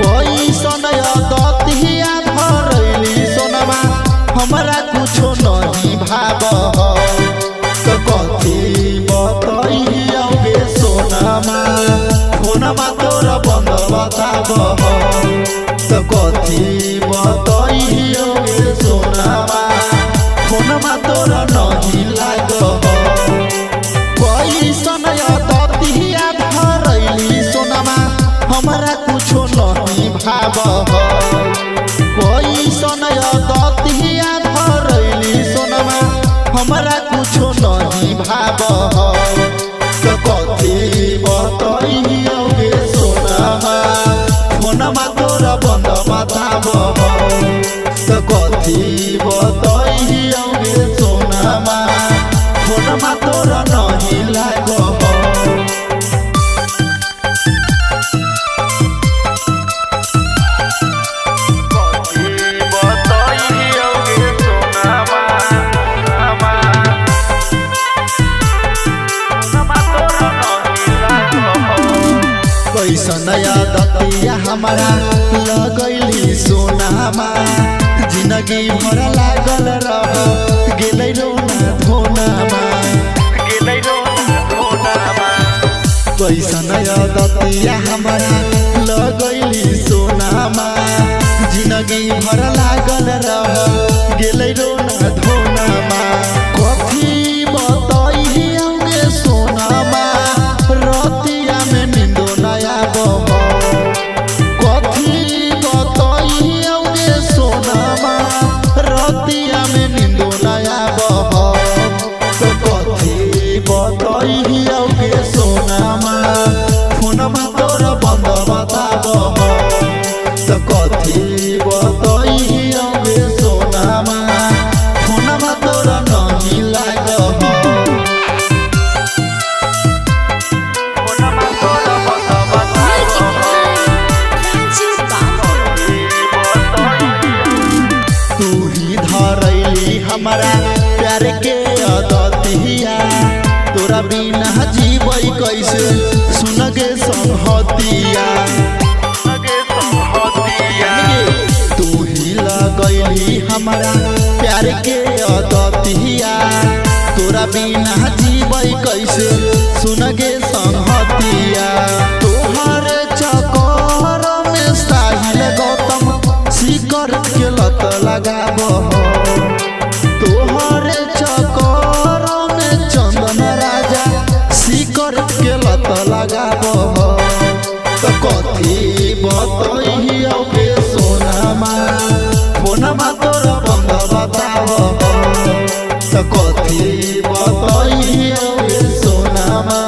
कोई सनय दतिया धरैली सोनमा हमरा कुछो नहीं भाव तो कथी बतैया गे सोनमा फोनमा तोर बंद बताब तो कथी बतैया गे सोनमा फोनमा तोर नहीं लाग कोई सनय दतिया धरैली सोनमा हमरा कुछो नहीं भाव कोई सनय दतिया धरैली सोनमा हमरा कुछो नहीं भाव तो कथी बतैया गे सोनमा फोनमा तोर बंद बताब तो कथी बतैया गे सोनमा फोनमा तोर नहीं लाग सनया दतिया हमारा लगैली सोनामा जिंदगी भर लागल रह गेलै रोना धोनामा सनया दतिया हमारा लगैली सोनामा जिंदगी भर लागल रह गेलै रोना धोनामा कथी बतैया गे सोनामा रतिया में नींदो नया कथी बतैया गे सोनामा रतिया में नींदो नया तो कथी बतैया गे सोनामा फोनमा तोर बंद बताब तो कथी बतैया गे सोनामा फोनमा तोर नहीं लाग हमारा प्यार के दतिया तोरा बिना जीवै कैसे सुन गे संहतिया तू ही लगैली हमारा प्यार के दतिया तोरा बिना जीवै कैसे सुन गे संहतिया तोहर चक्कर में साहिल गौतम सिकरेट के लत लगाब तोहरे चक्कर में चंदन राजा सिकरेट के लत लगाब तो कथी बतैया गे सोनामा फोनमा तोर बंद बताब तो कथी बतैया गे सोनामा